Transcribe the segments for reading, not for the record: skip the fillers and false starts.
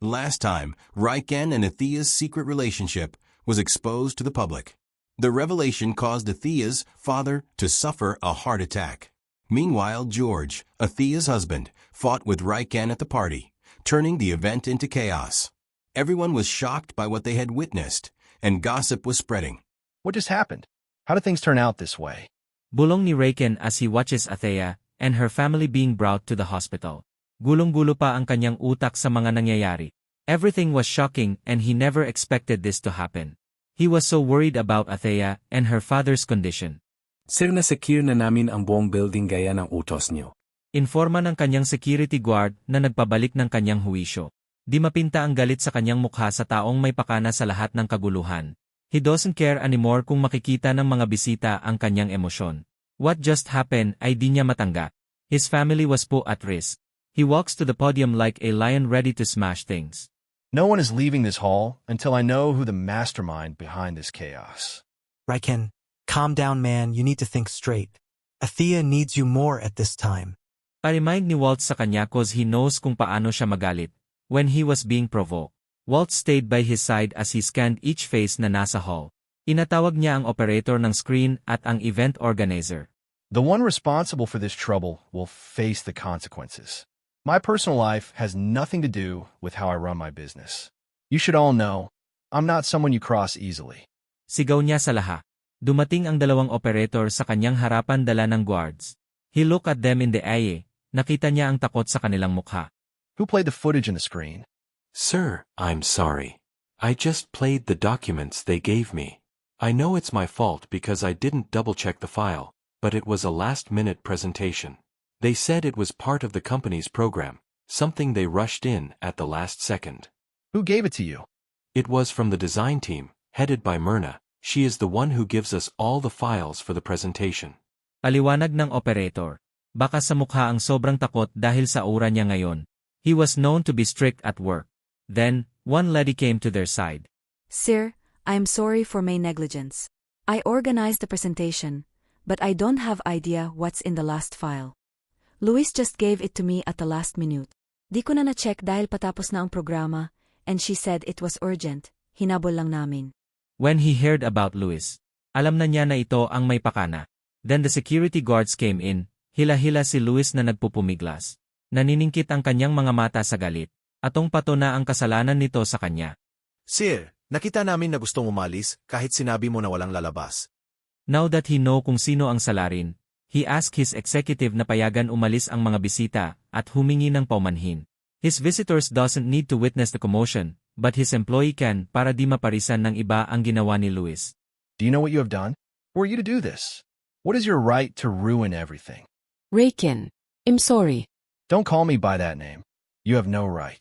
Last time, Riken and Athea's secret relationship was exposed to the public. The revelation caused Athea's father to suffer a heart attack. Meanwhile, George, Athea's husband, fought with Riken at the party, turning the event into chaos. Everyone was shocked by what they had witnessed, and gossip was spreading. What just happened? How did things turn out this way? Bulong ni Riken as he watches Athea and her family being brought to the hospital. Gulong-gulo pa ang kanyang utak sa mga nangyayari. Everything was shocking and he never expected this to happen. He was so worried about Athea and her father's condition. Sir, na-secure na namin ang buong building gaya ng utos niyo. Informa ng kanyang security guard na nagpabalik ng kanyang huwisyo. Di mapinta ang galit sa kanyang mukha sa taong may pakana sa lahat ng kaguluhan. He doesn't care anymore kung makikita ng mga bisita ang kanyang emosyon. What just happened ay di niya matanggap. His family was put at risk. He walks to the podium like a lion ready to smash things. No one is leaving this hall until I know who the mastermind behind this chaos. Riken, calm down, man. You need to think straight. Athea needs you more at this time. Pa-remind ni Walt sa kanya cause he knows kung paano siya magalit. When he was being provoked, Walt stayed by his side as he scanned each face na nasa hall. Inatawag niya ang operator ng screen at ang event organizer. The one responsible for this trouble will face the consequences. My personal life has nothing to do with how I run my business. You should all know, I'm not someone you cross easily. Sigaw niya sa lahat. Dumating ang dalawang operator sa kanyang harapan dala ng guards. He looked at them in the eye. Nakita niya ang takot sa kanilang mukha. Who played the footage in the screen? Sir, I'm sorry. I just played the documents they gave me. I know it's my fault because I didn't double-check the file, but it was a last-minute presentation. They said it was part of the company's program, something they rushed in at the last second. Who gave it to you? It was from the design team, headed by Myrna. She is the one who gives us all the files for the presentation. Paliwanag ng operator. Baka sa mukha ang sobrang takot dahil sa aura niya ngayon. He was known to be strict at work. Then, one lady came to their side. Sir, I am sorry for my negligence. I organized the presentation, but I don't have idea what's in the last file. Luis just gave it to me at the last minute. Di ko na na-check dahil patapos na ang programa, and she said it was urgent. Hinabol lang namin. When he heard about Luis, alam na niya na ito ang may pakana. Then the security guards came in, hila-hila si Luis na nagpupumiglas. Naniningkit ang kanyang mga mata sa galit. Atong-pato na ang kasalanan nito sa kanya. Sir, nakita namin na gustong umalis kahit sinabi mo na walang lalabas. Now that he know kung sino ang salarin, he asked his executive na payagan umalis ang mga bisita at humingi ng paumanhin. His visitors doesn't need to witness the commotion, but his employee can para di maparisan ng iba ang ginawa ni Luis. Do you know what you have done? Who are you to do this? What is your right to ruin everything? Riken, I'm sorry. Don't call me by that name. You have no right.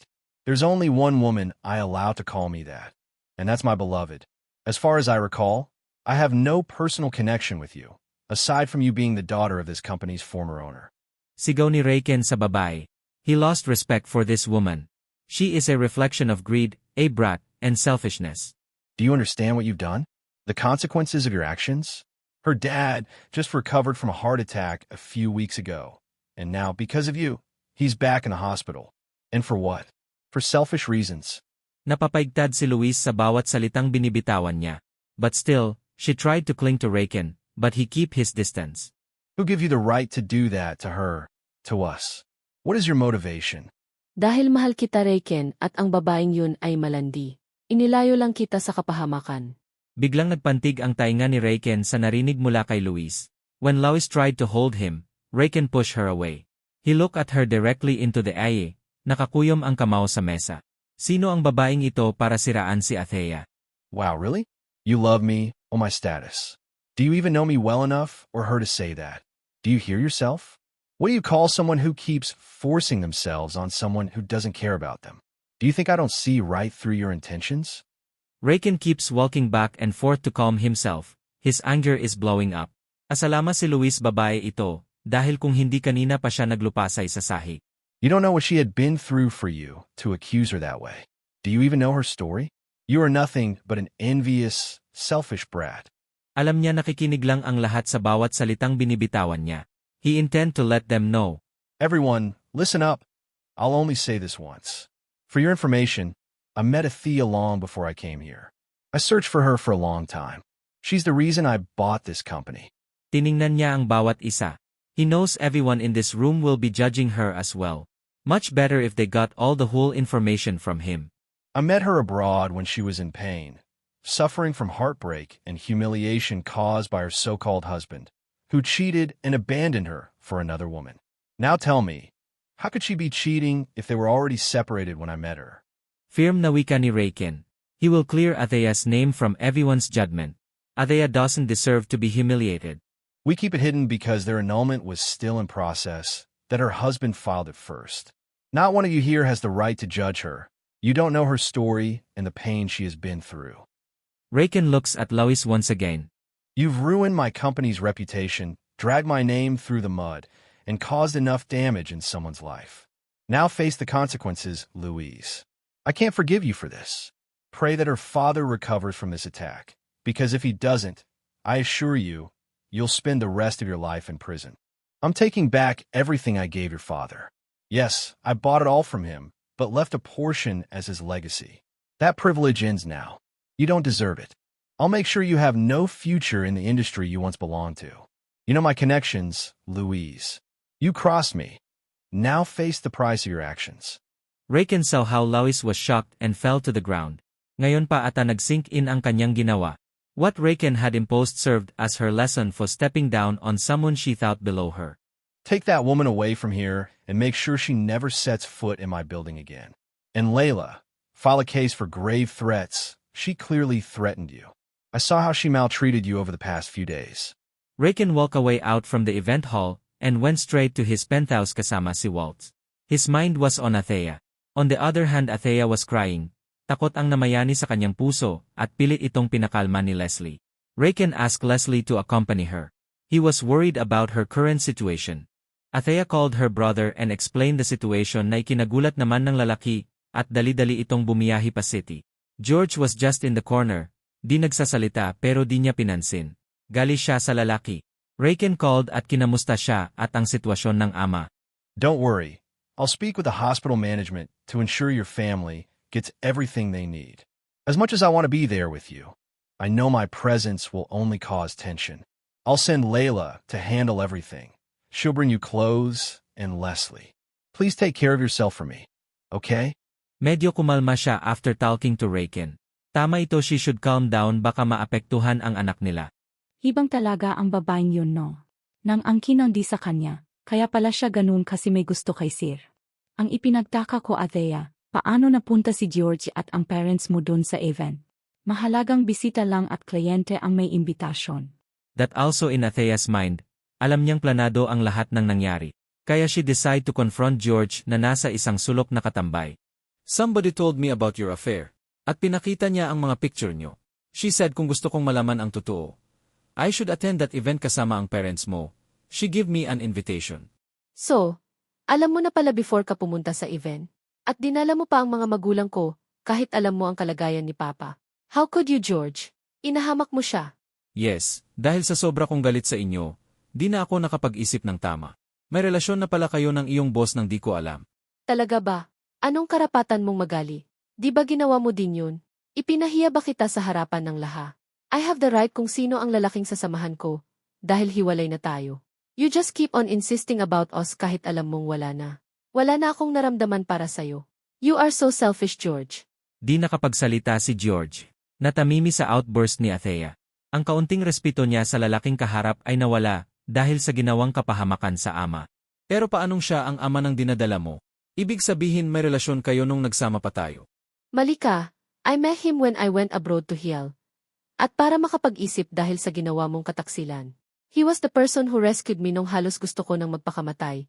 There's only one woman I allow to call me that, and that's my beloved. As far as I recall, I have no personal connection with you, aside from you being the daughter of this company's former owner. Sigaw ni Riken sa babae. He lost respect for this woman. She is a reflection of greed, a brat, and selfishness. Do you understand what you've done? The consequences of your actions? Her dad just recovered from a heart attack a few weeks ago, and now, because of you, he's back in the hospital. And for what? For selfish reasons. Napapaigtad si Luis sa bawat salitang binibitawan niya. But still, she tried to cling to Riken, but he keep his distance. Who give you the right to do that to her, to us? What is your motivation? Dahil mahal kita, Riken, at ang babaeng yun ay malandi. Inilayo lang kita sa kapahamakan. Biglang nagpantig ang tainga ni Riken sa narinig mula kay Luis. When Luis tried to hold him, Riken pushed her away. He looked at her directly into the eye. Nakakuyom ang kamao sa mesa. Sino ang babaeng ito para siraan si Athea? Wow, really? You love me, or my status? Do you even know me well enough, or her to say that? Do you hear yourself? What do you call someone who keeps forcing themselves on someone who doesn't care about them? Do you think I don't see right through your intentions? Riken keeps walking back and forth to calm himself. His anger is blowing up. Asalama si Luis babae ito, dahil kung hindi kanina pa siya naglupasay sa sahig. You don't know what she had been through for you to accuse her that way. Do you even know her story? You are nothing but an envious, selfish brat. Alam niya nakikinig lang ang lahat sa bawat salitang binibitawan niya. He intend to let them know. Everyone, listen up. I'll only say this once. For your information, I met Athea long before I came here. I searched for her for a long time. She's the reason I bought this company. Tiningnan niya ang bawat isa. He knows everyone in this room will be judging her as well. Much better if they got all the whole information from him. I met her abroad when she was in pain, suffering from heartbreak and humiliation caused by her so-called husband, who cheated and abandoned her for another woman. Now tell me, how could she be cheating if they were already separated when I met her? Firm na wika ni Raiken. He will clear Athea's name from everyone's judgment. Athea doesn't deserve to be humiliated. We keep it hidden because their annulment was still in process, that her husband filed it first. Not one of you here has the right to judge her. You don't know her story and the pain she has been through. Raiken looks at Lois once again. You've ruined my company's reputation, dragged my name through the mud, and caused enough damage in someone's life. Now face the consequences, Louise. I can't forgive you for this. Pray that her father recovers from this attack, because if he doesn't, I assure you, you'll spend the rest of your life in prison. I'm taking back everything I gave your father. Yes, I bought it all from him, but left a portion as his legacy. That privilege ends now. You don't deserve it. I'll make sure you have no future in the industry you once belonged to. You know my connections, Louise. You crossed me. Now face the price of your actions. Raiken saw how Lois was shocked and fell to the ground. Ngayon pa ata nag-sink in ang kanyang ginawa. What Raiken had imposed served as her lesson for stepping down on someone she thought below her. Take that woman away from here and make sure she never sets foot in my building again. And Layla, file a case for grave threats. She clearly threatened you. I saw how she maltreated you over the past few days. Raiken walked away out from the event hall and went straight to his penthouse kasama si Waltz. His mind was on Athea. On the other hand, Athea was crying. Takot ang namayani sa kanyang puso at pilit itong pinakalma ni Leslie. Raiken asked Leslie to accompany her. He was worried about her current situation. Athea called her brother and explained the situation na ikinagulat naman ng lalaki at dali-dali itong bumiyahi pa city. George was just in the corner, di nagsasalita pero di niya pinansin. Gali siya sa lalaki. Raiken called at kinamusta siya at ang sitwasyon ng ama. Don't worry. I'll speak with the hospital management to ensure your family gets everything they need. As much as I want to be there with you, I know my presence will only cause tension. I'll send Layla to handle everything. She'll bring you clothes and Leslie. Please take care of yourself for me, okay? Medyo kumalma siya after talking to Raiken. Tama ito, she should calm down, baka maapektuhan ang anak nila. Hibang talaga ang babaeng yun, no? Nang angkin ang di sa kanya, kaya pala siya ganun kasi may gusto kay Sir. Ang ipinagtaka ko, Athea, paano napunta si George at ang parents mo dun sa event? Mahalagang bisita lang at kliyente ang may imbitasyon. That also in Athea's mind, alam niyang planado ang lahat ng nangyari. Kaya she decided to confront George na nasa isang sulok na katambay. Somebody told me about your affair. At pinakita niya ang mga picture niyo. She said kung gusto kong malaman ang totoo, I should attend that event kasama ang parents mo. She gave me an invitation. So, alam mo na pala before ka pumunta sa event? At dinala mo pa ang mga magulang ko, kahit alam mo ang kalagayan ni Papa. How could you, George? Inahamak mo siya. Yes, dahil sa sobra kong galit sa inyo, di na ako nakapag-isip ng tama. May relasyon na pala kayo ng iyong boss nang di ko alam. Talaga ba? Anong karapatan mong magali? Di ba ginawa mo din yun? Ipinahiya ba kita sa harapan ng laha? I have the right kung sino ang lalaking sasamahan ko, dahil hiwalay na tayo. You just keep on insisting about us kahit alam mong wala na. Wala na akong naramdaman para sa'yo. You are so selfish, George. Di nakapagsalita si George. Natamimi sa outburst ni Athea. Ang kaunting respeto niya sa lalaking kaharap ay nawala dahil sa ginawang kapahamakan sa ama. Pero paanong siya ang ama ng dinadala mo? Ibig sabihin may relasyon kayo nung nagsama pa tayo. Mali ka. I met him when I went abroad to heal. At para makapag-isip dahil sa ginawa mong kataksilan. He was the person who rescued me nung halos gusto ko nang magpakamatay.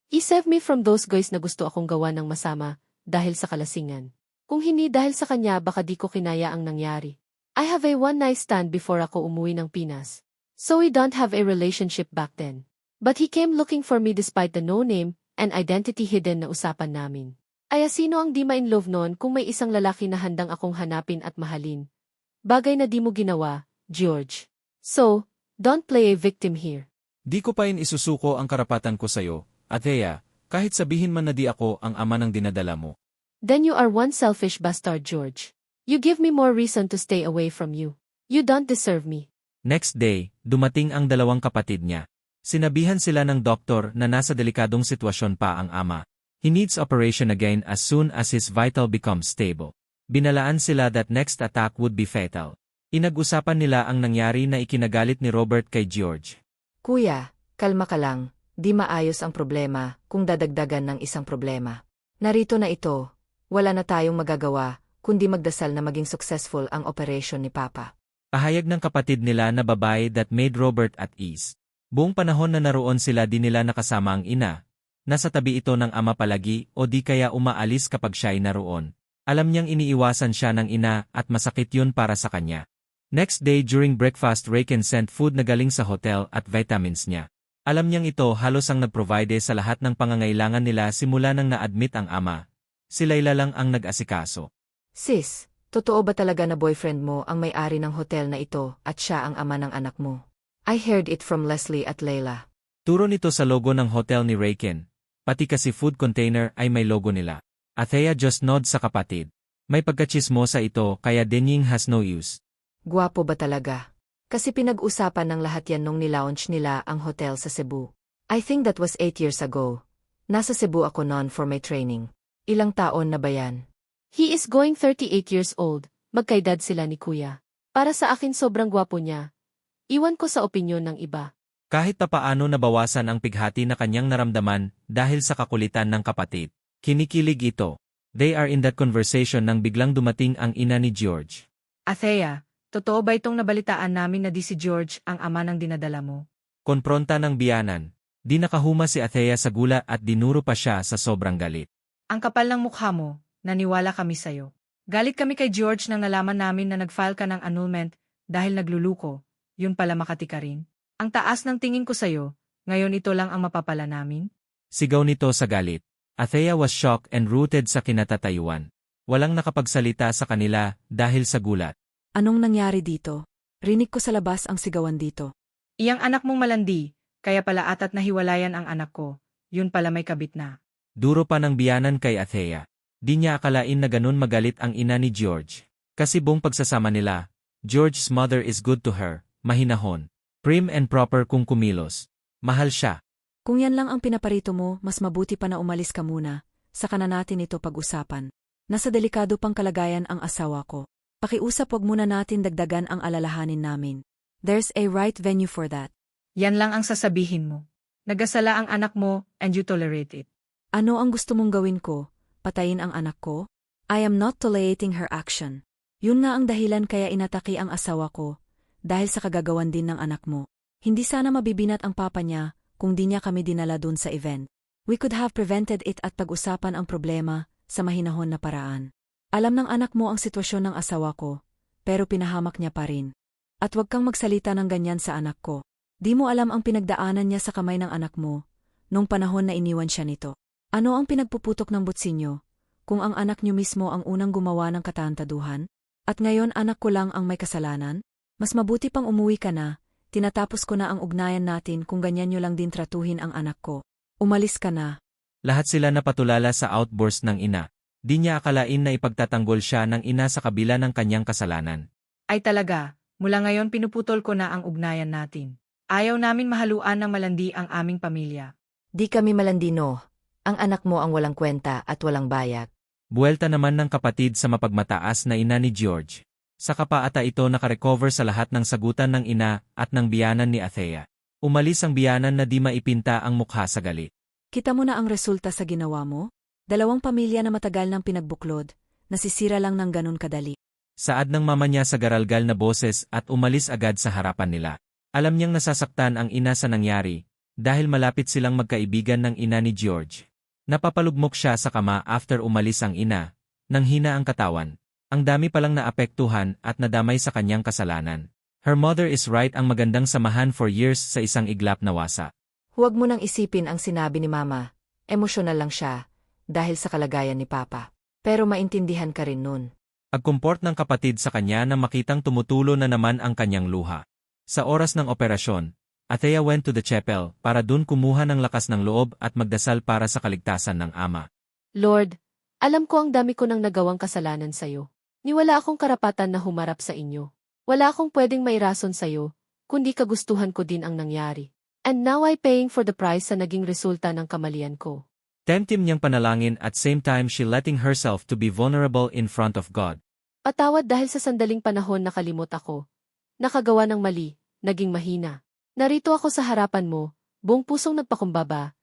He saved me from those guys na gusto akong gawa ng masama dahil sa kalasingan. Kung hindi dahil sa kanya baka di ko kinaya ang nangyari. I have a one-night stand before ako umuwi ng Pinas. So we don't have a relationship back then. But he came looking for me despite the no-name and identity hidden na usapan namin. Ay sino ang di ma-inlove noon kung may isang lalaki na handang akong hanapin at mahalin? Bagay na di mo ginawa, George. So, don't play a victim here. Di ko pa isusuko ang karapatan ko sa'yo, Athea, kahit sabihin man na di ako ang ama ng dinadala mo. Then you are one selfish bastard, George. You give me more reason to stay away from you. You don't deserve me. Next day, dumating ang dalawang kapatid niya. Sinabihan sila ng doktor na nasa delikadong sitwasyon pa ang ama. He needs operation again as soon as his vital becomes stable. Binalaan sila that next attack would be fatal. Inag-usapan nila ang nangyari na ikinagalit ni Robert kay George. Kuya, kalma ka lang. Di maayos ang problema kung dadagdagan ng isang problema. Narito na ito. Wala na tayong magagawa kundi magdasal na maging successful ang operation ni Papa. Pahayag ng kapatid nila na babae that made Robert at ease. Buong panahon na naroon sila di nila nakasama ang ina. Nasa tabi ito ng ama palagi o di kaya umaalis kapag siya'y naroon. Alam niyang iniiwasan siya ng ina at masakit yun para sa kanya. Next day during breakfast, Raken sent food na galing sa hotel at vitamins niya. Alam niyang ito halos ang nagprovide sa lahat ng pangangailangan nila simula nang na-admit ang ama. Si Layla lang ang nag-asikaso. Sis, totoo ba talaga na boyfriend mo ang may-ari ng hotel na ito at siya ang ama ng anak mo? I heard it from Leslie at Layla. Turo nito sa logo ng hotel ni Raken. Pati kasi food container ay may logo nila. Athea just nod sa kapatid. May pagkachismosa ito kaya denying has no use. Gwapo ba talaga? Kasi pinag-usapan ng lahat yan nung nilaunch nila ang hotel sa Cebu. I think that was 8 years ago. Nasa Cebu ako noon for my training. Ilang taon na ba yan? He is going 38 years old. Magkaedad sila ni Kuya. Para sa akin sobrang gwapo niya. Iwan ko sa opinyon ng iba. Kahit papaano nabawasan ang pighati na kanyang naramdaman dahil sa kakulitan ng kapatid. Kinikilig ito. They are in that conversation nang biglang dumating ang ina ni George. Athea, totoo ba itong nabalitaan namin na di si George ang ama ng dinadala mo? Konpronta ng biyanan. Di nakahuma si Athea sa gula at dinuro pa siya sa sobrang galit. Ang kapal ng mukha mo, naniwala kami sayo. Galit kami kay George nang nalaman namin na nag-file ka ng annulment dahil nagluluko. Yun pala Makati ka rin. Ang taas ng tingin ko sayo, ngayon ito lang ang mapapala namin? Sigaw nito sa galit. Athea was shocked and rooted sa kinatatayuan. Walang nakapagsalita sa kanila dahil sa gulat. Anong nangyari dito? Rinig ko sa labas ang sigawan dito. Iyang anak mong malandi, kaya pala ata't nahiwalayan ang anak ko. Yun pala may kabit na. Duro pa ng biyanan kay Athea. Di niya akalain na ganun magalit ang ina ni George. Kasi buong pagsasama nila, George's mother is good to her, mahinahon, prim and proper kung kumilos. Mahal siya. Kung yan lang ang pinaparito mo, mas mabuti pa na umalis ka muna. Saka na natin ito pag-usapan. Nasa delikado pang kalagayan ang asawa ko. Pakiusap, wag muna natin dagdagan ang alalahanin namin. There's a right venue for that. Yan lang ang sasabihin mo. Nagasala ang anak mo and you tolerate it. Ano ang gusto mong gawin ko? Patayin ang anak ko? I am not tolerating her action. Yun nga ang dahilan kaya inataki ang asawa ko. Dahil sa kagagawan din ng anak mo. Hindi sana mabibinat ang papa niya kung di niya kami dinala dun sa event. We could have prevented it at pag-usapan ang problema sa mahinahon na paraan. Alam ng anak mo ang sitwasyon ng asawa ko, pero pinahamak niya pa rin. At wag kang magsalita ng ganyan sa anak ko. Di mo alam ang pinagdaanan niya sa kamay ng anak mo nung panahon na iniwan siya nito. Ano ang pinagpuputok ng butsinyo kung ang anak niyo mismo ang unang gumawa ng katantaduhan? At ngayon anak ko lang ang may kasalanan? Mas mabuti pang umuwi ka na, tinatapos ko na ang ugnayan natin kung ganyan niyo lang din tratuhin ang anak ko. Umalis ka na. Lahat sila napatulala sa outburst ng ina. Di niya akalain na ipagtatanggol siya ng ina sa kabila ng kanyang kasalanan. Ay talaga, mula ngayon pinuputol ko na ang ugnayan natin. Ayaw namin mahaluan ng malandi ang aming pamilya. Di kami malandino. Ang anak mo ang walang kwenta at walang bayag. Buwelta naman ng kapatid sa mapagmataas na ina ni George. Sa kapaata ito nakarecover sa lahat ng sagutan ng ina at ng biyanan ni Athea. Umalis ang biyanan na di maipinta ang mukha sa galit. Kita mo na ang resulta sa ginawa mo? Dalawang pamilya na matagal nang pinagbuklod, nasisira lang ng ganun kadali. Saad ng mama niya sa garalgal na boses at umalis agad sa harapan nila. Alam niyang nasasaktan ang ina sa nangyari, dahil malapit silang magkaibigan ng ina ni George. Napapalugmok siya sa kama after umalis ang ina, nang hina ang katawan. Ang dami palang naapektuhan at nadamay sa kanyang kasalanan. Her mother is right, ang magandang samahan for years sa isang iglap na wasa. Huwag mo nang isipin ang sinabi ni mama. Emosyonal lang siya, dahil sa kalagayan ni papa. Pero maintindihan ka rin nun. Agkumport ng kapatid sa kanya na makitang tumutulo na naman ang kanyang luha. Sa oras ng operasyon, Athea went to the chapel para dun kumuha ng lakas ng loob at magdasal para sa kaligtasan ng ama. Lord, Alam ko ang dami ko nang nagawang kasalanan sa'yo. Wala akong karapatan na humarap sa inyo. Wala akong pwedeng mairason sa'yo, kundi kagustuhan ko din ang nangyari. And now I'm paying for the price sa naging resulta ng kamalian ko. Temtim niyang panalangin at same time she letting herself to be vulnerable in front of God. Patawad dahil sa sandaling panahon nakalimot ako. Nakagawa ng mali, naging mahina. Narito ako sa harapan mo, buong pusong nagpakumbaba.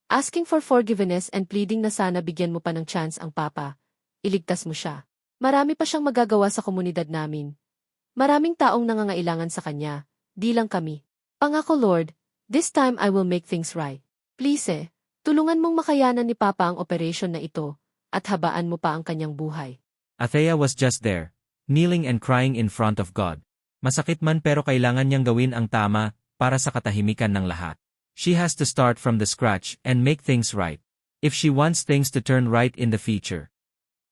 Asking for forgiveness and pleading na sana bigyan mo pa ng chance ang Papa. Iligtas mo siya. Marami pa siyang magagawa sa komunidad namin. Maraming taong nangangailangan sa kanya, di lang kami. Pangako Lord, this time I will make things right. Please tulungan mong makayanan ni Papa ang operation na ito, at habaan mo pa ang kanyang buhay. Athea was just there, kneeling and crying in front of God. Masakit man pero kailangan niyang gawin ang tama para sa katahimikan ng lahat. She has to start from the scratch and make things right, if she wants things to turn right in the future.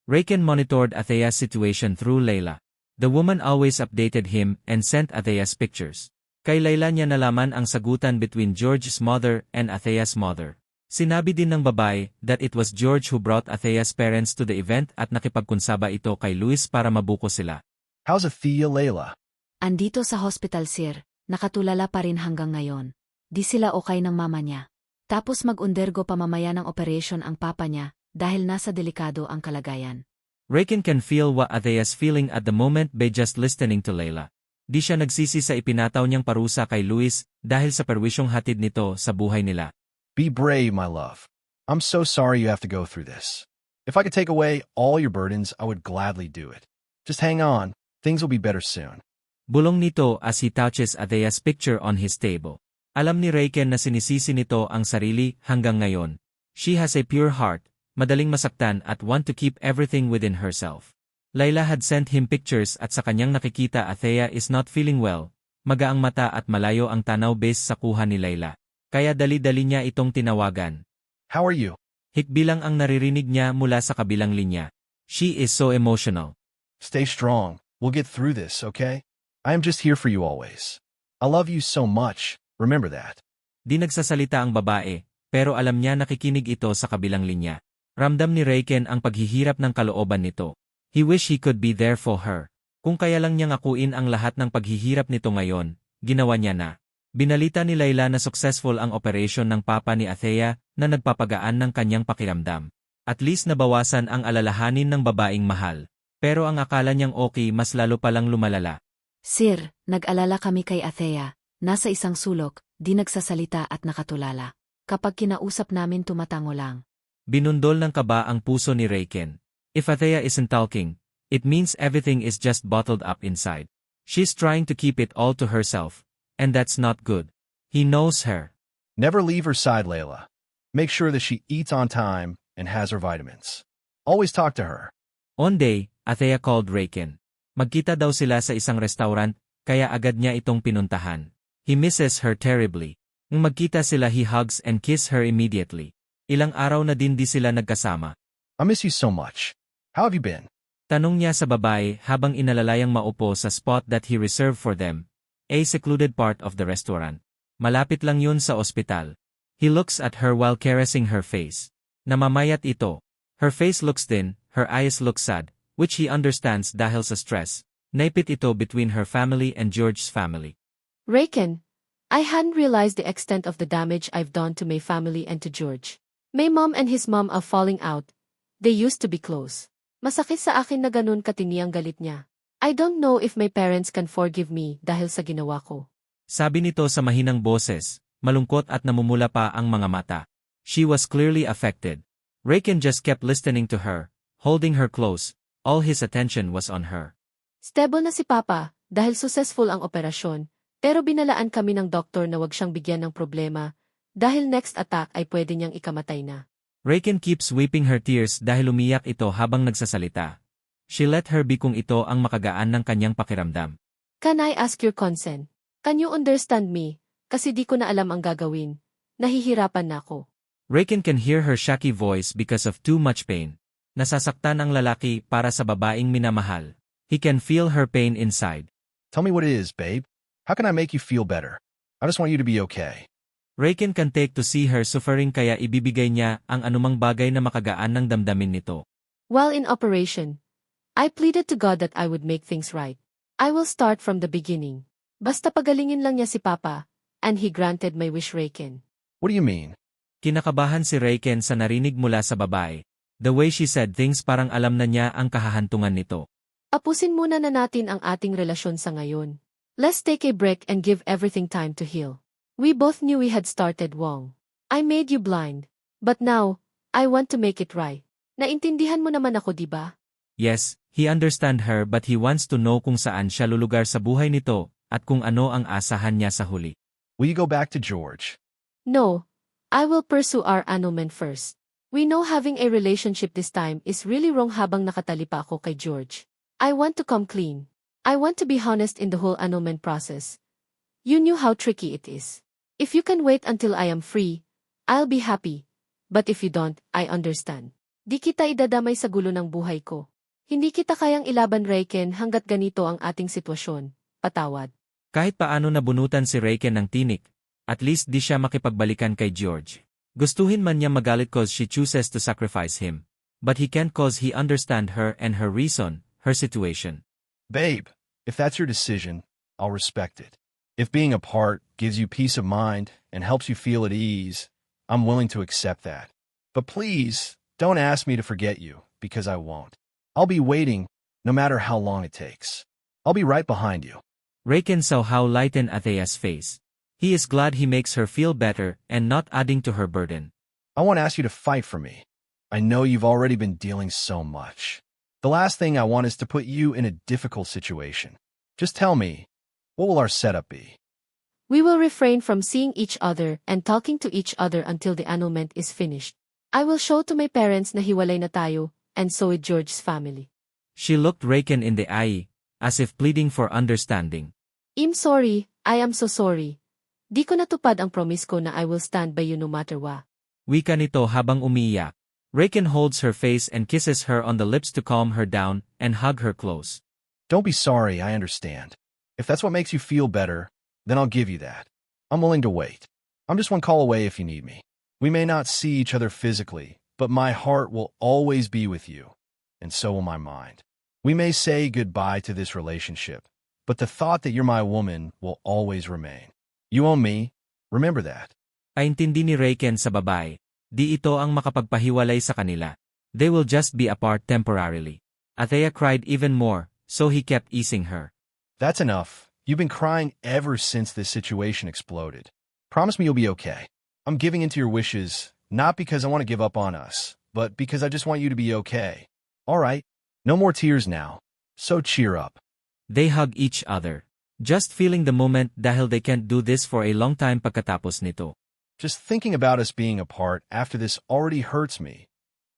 Raken monitored Athea's situation through Layla. The woman always updated him and sent Athea's pictures. Kay Layla niya nalaman ang sagutan between George's mother and Athea's mother. Sinabi din ng babae that it was George who brought Athea's parents to the event at nakipagkunsaba ito kay Luis para mabuko sila. How's Athea, Layla? Andito sa hospital, sir. Nakatulala pa rin hanggang ngayon. Di sila okay ng mama niya. Tapos mag-undergo pa mamaya ng operation ang papa niya dahil nasa delikado ang kalagayan. Raken can feel what Athea's feeling at the moment by just listening to Layla. Di siya nagsisi sa ipinataw niyang parusa kay Luis dahil sa perwisyong hatid nito sa buhay nila. Be brave, my love. I'm so sorry you have to go through this. If I could take away all your burdens, I would gladly do it. Just hang on, things will be better soon. Bulong nito as he touches Athea's picture on his table. Alam ni Raken na sinisisi nito ang sarili hanggang ngayon. She has a pure heart, madaling masaktan at want to keep everything within herself. Layla had sent him pictures at sa kanyang nakikita Athea is not feeling well, magaang mata at malayo ang tanaw base sa kuha ni Layla. Kaya dali-dali niya itong tinawagan. How are you? Hikbilang ang naririnig niya mula sa kabilang linya. She is so emotional. Stay strong. We'll get through this, okay? I am just here for you always. I love you so much. Remember that. Di nagsasalita ang babae, pero alam niya nakikinig ito sa kabilang linya. Ramdam ni Raken ang paghihirap ng kalooban nito. He wish he could be there for her. Kung kaya lang niya ngakuin ang lahat ng paghihirap nito ngayon, ginawa niya na. Binalita ni Layla na successful ang operation ng papa ni Athea na nagpapagaan ng kanyang pakiramdam. At least nabawasan ang alalahanin ng babaeng mahal. Pero ang akala niyang okay mas lalo palang lumalala. Sir, nag-alala kami kay Athea. Nasa isang sulok, di nagsasalita at nakatulala. Kapag kinausap namin tumatango lang. Binundol ng kaba ang puso ni Raken. If Athea isn't talking, it means everything is just bottled up inside. She's trying to keep it all to herself, and that's not good. He knows her. Never leave her side, Layla. Make sure that she eats on time and has her vitamins. Always talk to her. One day, Athea called Raken. Magkita daw sila sa isang restaurant, kaya agad niya itong pinuntahan. He misses her terribly. Nung magkita sila he hugs and kiss her immediately. Ilang araw na din di sila nagkasama. I miss you so much. How have you been? Tanong niya sa babae habang inalalayang maupo sa spot that he reserved for them, a secluded part of the restaurant. Malapit lang yun sa ospital. He looks at her while caressing her face. Namamayat ito. Her face looks thin, her eyes look sad, which he understands dahil sa stress. Naipit ito between her family and George's family. Raken, I hadn't realized the extent of the damage I've done to my family and to George. My mom and his mom are falling out. They used to be close. Masakit sa akin na ganun katini ang galit niya. I don't know if my parents can forgive me dahil sa ginawa ko. Sabi nito sa mahinang boses, malungkot at namumula pa ang mga mata. She was clearly affected. Raken just kept listening to her, holding her close. All his attention was on her. Stable na si Papa, dahil successful ang operasyon, pero binalaan kami ng doktor na wag siyang bigyan ng problema, dahil next attack ay pwede niyang ikamatay na. Raken keeps weeping her tears dahil umiyak ito habang nagsasalita. She let her be kung ito ang makagaan ng kanyang pakiramdam. Can I ask your consent? Can you understand me? Kasi di ko na alam ang gagawin. Nahihirapan na ako. Raken can hear her shaky voice because of too much pain. Nasasaktan ang lalaki para sa babaeng minamahal. He can feel her pain inside. Tell me what it is, babe. How can I make you feel better? I just want you to be okay. Raken can take to see her suffering kaya ibibigay niya ang anumang bagay na makagaan ng damdamin nito. While in operation, I pleaded to God that I would make things right. I will start from the beginning. Basta pagalingin lang niya si Papa, and he granted my wish, Raiken. What do you mean? Kinakabahan si Raiken sa narinig mula sa babae. The way she said things parang alam na niya ang kahahantungan nito. Tapusin muna na natin ang ating relasyon sa ngayon. Let's take a break and give everything time to heal. We both knew we had started wrong. I made you blind. But now, I want to make it right. Naintindihan mo naman ako, di ba? Yes, he understand her but he wants to know kung saan siya lulugar sa buhay nito at kung ano ang asahan niya sa huli. Will you go back to George? No. I will pursue our annulment first. We know having a relationship this time is really wrong habang nakatali pa ako kay George. I want to come clean. I want to be honest in the whole annulment process. You knew how tricky it is. If you can wait until I am free, I'll be happy. But if you don't, I understand. Di kita idadamay sa gulo ng buhay ko. Hindi kita kayang ilaban, Raiken, hanggat ganito ang ating sitwasyon. Patawad. Kahit paano nabunutan si Raiken ng tinik, at least di siya makipagbalikan kay George. Gustuhin man niya magalit cause she chooses to sacrifice him. But he can't cause he understand her and her reason, her situation. Babe, if that's your decision, I'll respect it. If being apart gives you peace of mind and helps you feel at ease, I'm willing to accept that. But please, don't ask me to forget you, because I won't. I'll be waiting, no matter how long it takes. I'll be right behind you. Raiken saw how lightened Athea's face. He is glad he makes her feel better and not adding to her burden. I won't ask you to fight for me. I know you've already been dealing so much. The last thing I want is to put you in a difficult situation. Just tell me, what will our setup be? We will refrain from seeing each other and talking to each other until the annulment is finished. I will show to my parents na hiwalay na tayo, and so with George's family. She looked Raiken in the eye, as if pleading for understanding. I'm sorry, I am so sorry. Di ko natupad ang promise ko na I will stand by you no matter what. Wika nito habang umiiyak. Raiken holds her face and kisses her on the lips to calm her down and hug her close. Don't be sorry, I understand. If that's what makes you feel better, then I'll give you that. I'm willing to wait. I'm just one call away if you need me. We may not see each other physically, but my heart will always be with you, and so will my mind. We may say goodbye to this relationship, but the thought that you're my woman will always remain. You own me, remember that. Aintindi ni Raiken sa babae, di ito ang makapagpahiwalay sa kanila. They will just be apart temporarily. Athea cried even more, so he kept easing her. That's enough. You've been crying ever since this situation exploded. Promise me you'll be okay. I'm giving into your wishes, not because I want to give up on us, but because I just want you to be okay. All right, no more tears now. So cheer up. They hug each other. Just feeling the moment dahil they can't do this for a long time pagkatapos nito. Just thinking about us being apart after this already hurts me.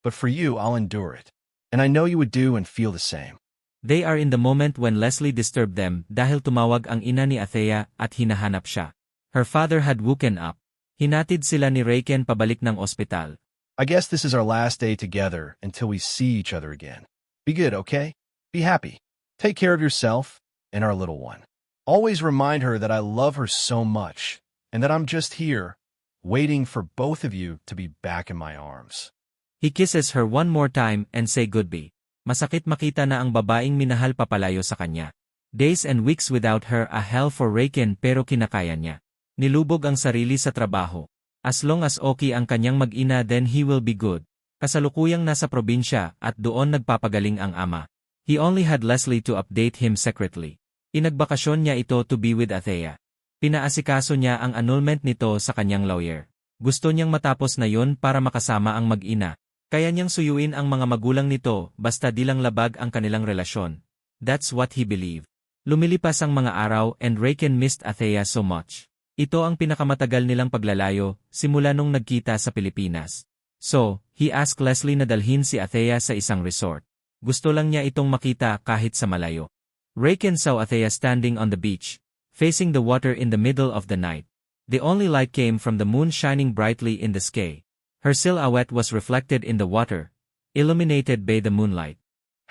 But for you, I'll endure it. And I know you would do and feel the same. They are in the moment when Leslie disturbed them dahil tumawag ang ina ni Athea at hinahanap siya. Her father had woken up. Hinatid sila ni Raiken pabalik ng ospital. I guess this is our last day together until we see each other again. Be good, okay? Be happy. Take care of yourself and our little one. Always remind her that I love her so much, and that I'm just here, waiting for both of you to be back in my arms. He kisses her one more time and say goodbye. Masakit makita na ang babaeng minahal papalayo sa kanya. Days and weeks without her a hell for Raiken pero kinakaya niya. Nilubog ang sarili sa trabaho. As long as okay ang kanyang mag-ina then he will be good. Kasalukuyang nasa probinsya at doon nagpapagaling ang ama. He only had Leslie to update him secretly. Inagbakasyon niya ito to be with Athea. Pinaasikaso niya ang annulment nito sa kanyang lawyer. Gusto niyang matapos na yon para makasama ang mag-ina. Kaya niyang suyuin ang mga magulang nito basta di lang labag ang kanilang relasyon. That's what he believed. Lumilipas ang mga araw and Raiken missed Athea so much. Ito ang pinakamatagal nilang paglalayo simula nung nagkita sa Pilipinas. So, he asked Leslie na dalhin si Athea sa isang resort. Gusto lang niya itong makita kahit sa malayo. Raiken saw Athea standing on the beach, facing the water in the middle of the night. The only light came from the moon shining brightly in the sky. Her silhouette was reflected in the water, illuminated by the moonlight.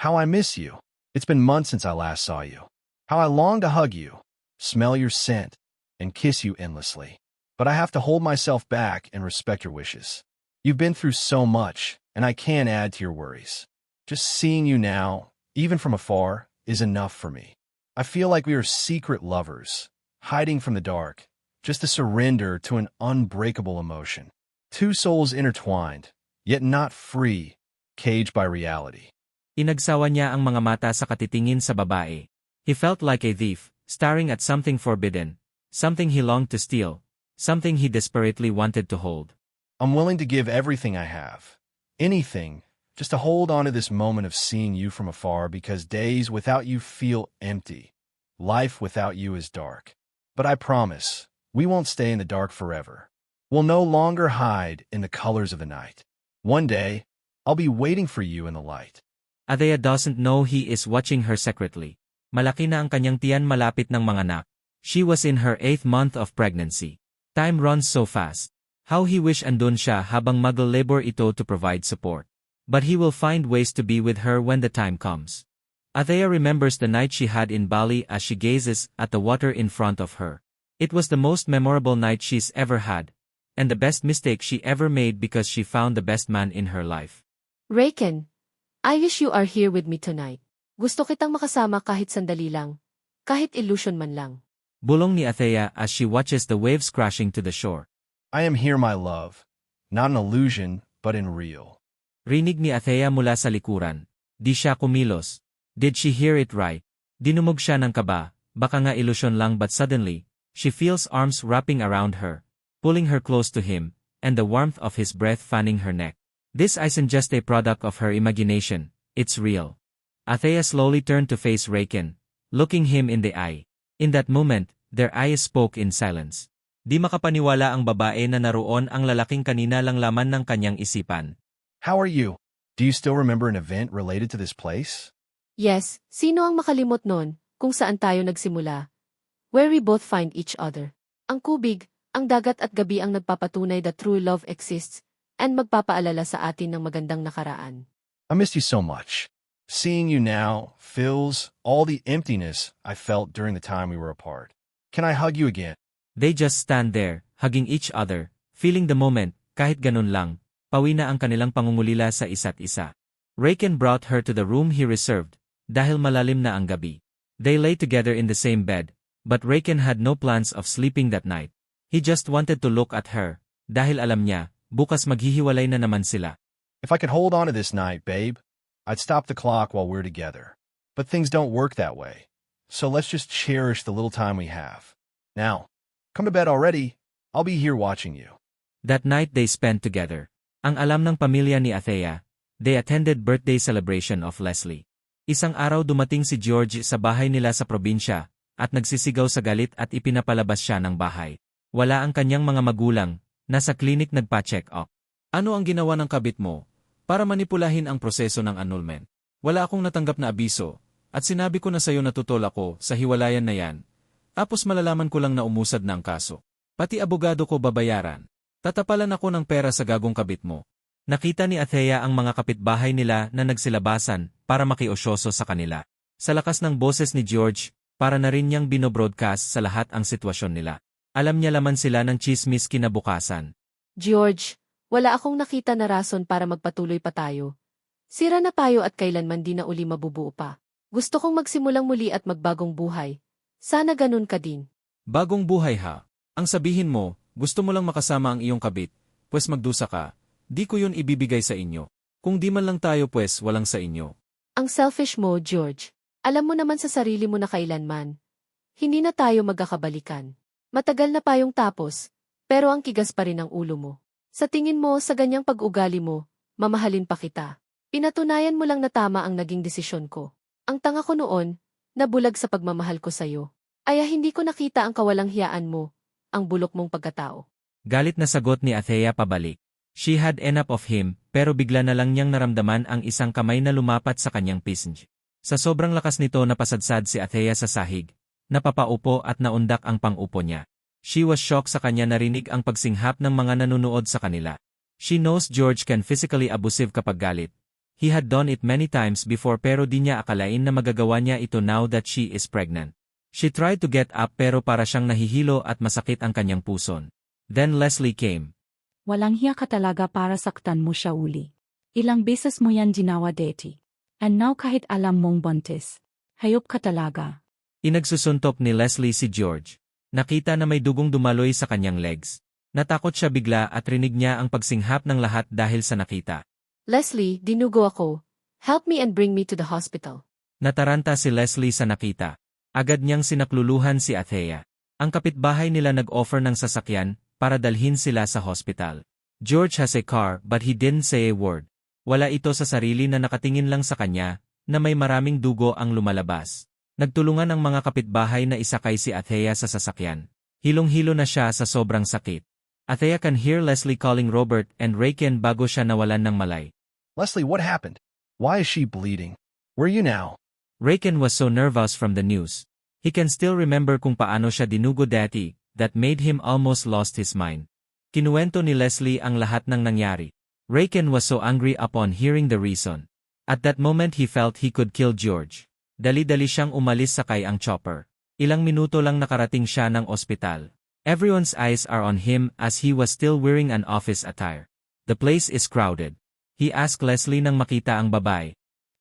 How I miss you. It's been months since I last saw you. How I long to hug you, smell your scent, and kiss you endlessly. But I have to hold myself back and respect your wishes. You've been through so much, and I can't add to your worries. Just seeing you now, even from afar, is enough for me. I feel like we are secret lovers, hiding from the dark, just to surrender to an unbreakable emotion. Two souls intertwined, yet not free, caged by reality. Inagsawa niya ang mga mata sa katitingin sa babae. He felt like a thief, staring at something forbidden, something he longed to steal, something he desperately wanted to hold. I'm willing to give everything I have, anything, just to hold on to this moment of seeing you from afar because days without you feel empty. Life without you is dark. But I promise, we won't stay in the dark forever. We'll no longer hide in the colors of the night. One day, I'll be waiting for you in the light. Athea doesn't know he is watching her secretly. Malaki na ang kanyang tiyan malapit ng mga anak. She was in her 8th month of pregnancy. Time runs so fast. How he wish andun siya habang magle-labor ito to provide support. But he will find ways to be with her when the time comes. Athea remembers the night she had in Bali as she gazes at the water in front of her. It was the most memorable night she's ever had, and the best mistake she ever made because she found the best man in her life. Raken, I wish you are here with me tonight. Gusto kitang makasama kahit sandali lang, kahit illusion man lang. Bulong ni Athea as she watches the waves crashing to the shore. I am here, my love. Not an illusion, but in real. Rinig ni Athea mula sa likuran. Di siya kumilos. Did she hear it right? Dinumog siya ng kaba, baka nga ilusyon lang but suddenly, she feels arms wrapping around her, pulling her close to him, and the warmth of his breath fanning her neck. This isn't just a product of her imagination, it's real. Athea slowly turned to face Raken, looking him in the eye. In that moment, their eyes spoke in silence. Di makapaniwala ang babae na naroon ang lalaking kanina lang laman ng kanyang isipan. How are you? Do you still remember an event related to this place? Yes, sino ang makalimot nun, kung saan tayo nagsimula? Where we both find each other. Ang kubig, ang dagat at gabi ang nagpapatunay that true love exists, and magpapaalala sa atin ng magandang nakaraan. I missed you so much. Seeing you now fills all the emptiness I felt during the time we were apart. Can I hug you again? They just stand there, hugging each other, feeling the moment, kahit ganun lang, pawi na ang kanilang pangungulila sa isa't isa. Raken brought her to the room he reserved, dahil malalim na ang gabi. They lay together in the same bed, but Raken had no plans of sleeping that night. He just wanted to look at her, dahil alam niya, bukas maghihiwalay na naman sila. If I could hold on to this night, babe, I'd stop the clock while we're together. But things don't work that way. So let's just cherish the little time we have. Now, come to bed already. I'll be here watching you. That night they spent together. Ang alam ng pamilya ni Athea, they attended birthday celebration of Leslie. Isang araw dumating si George sa bahay nila sa probinsya, at nagsisigaw sa galit at ipinapalabas siya ng bahay. Wala ang kanyang mga magulang, nasa klinik nagpa-check up. Ano ang ginawa ng kabit mo? Para manipulahin ang proseso ng annulment. Wala akong natanggap na abiso, at sinabi ko na sayo na tutol ako sa hiwalayan na yan. Tapos malalaman ko lang na umusad na ang kaso. Pati abogado ko babayaran. Tatapalan ako ng pera sa gagong kabit mo. Nakita ni Athea ang mga kapitbahay nila na nagsilabasan para makiosyoso sa kanila. Sa lakas ng boses ni George, para na rin niyang binobroadcast sa lahat ang sitwasyon nila. Alam niya laman sila ng chismis kinabukasan. George, wala akong nakita na rason para magpatuloy pa tayo. Sira na tayo at kailanman di na uli mabubuo pa. Gusto kong magsimulang muli at magbagong buhay. Sana ganun ka din. Bagong buhay ha. Ang sabihin mo, gusto mo lang makasama ang iyong kabit, pues magdusa ka. Di ko yun ibibigay sa inyo. Kung di man lang tayo pues walang sa inyo. Ang selfish mo, George. Alam mo naman sa sarili mo na kailanman. Hindi na tayo magkakabalikan. Matagal na payong tapos, pero ang kigas pa rin ang ulo mo. Sa tingin mo sa ganyang pag-ugali mo, mamahalin pa kita. Pinatunayan mo lang na tama ang naging desisyon ko. Ang tanga ko noon, nabulag sa pagmamahal ko sa'yo. Ay hindi ko nakita ang kawalang hiyaan mo, ang bulok mong pagkatao. Galit na sagot ni Athea pabalik. She had enough of him, pero bigla na lang niyang naramdaman ang isang kamay na lumapat sa kanyang pisnj. Sa sobrang lakas nito napasadsad si Athea sa sahig, napapaupo at naundak ang pang-upo niya. She was shocked sa kanya narinig ang pagsinghap ng mga nanunood sa kanila. She knows George can physically abusive kapag galit. He had done it many times before pero di niya akalain na magagawa niya ito now that she is pregnant. She tried to get up pero para siyang nahihilo at masakit ang kanyang puson. Then Leslie came. Walang hiya ka talaga para saktan mo siya uli. Ilang beses mo yan ginawa, Deti. And now kahit alam mong buntis, hayop ka talaga. Inagsusuntop ni Leslie si George. Nakita na may dugong dumaloy sa kanyang legs. Natakot siya bigla at rinig niya ang pagsinghap ng lahat dahil sa nakita. Leslie, dinugo ako. Help me and bring me to the hospital. Nataranta si Leslie sa nakita. Agad niyang sinakluluhan si Athea. Ang kapitbahay nila nag-offer ng sasakyan para dalhin sila sa hospital. George has a car but he didn't say a word. Wala ito sa sarili na nakatingin lang sa kanya na may maraming dugo ang lumalabas. Nagtulungan ang mga kapitbahay na isakay si Athea sa sasakyan. Hilong-hilo na siya sa sobrang sakit. Athea can hear Leslie calling Robert and Rayken bago siya nawalan ng malay. Leslie, what happened? Why is she bleeding? Where are you now? Rayken was so nervous from the news. He can still remember kung paano siya dinugo dati, that made him almost lost his mind. Kinuwento ni Leslie ang lahat ng nangyari. Rayken was so angry upon hearing the reason. At that moment he felt he could kill George. Dali-dali siyang umalis sakay ang chopper. Ilang minuto lang nakarating siya ng ospital. Everyone's eyes are on him as he was still wearing an office attire. The place is crowded. He asked Leslie nang makita ang babae.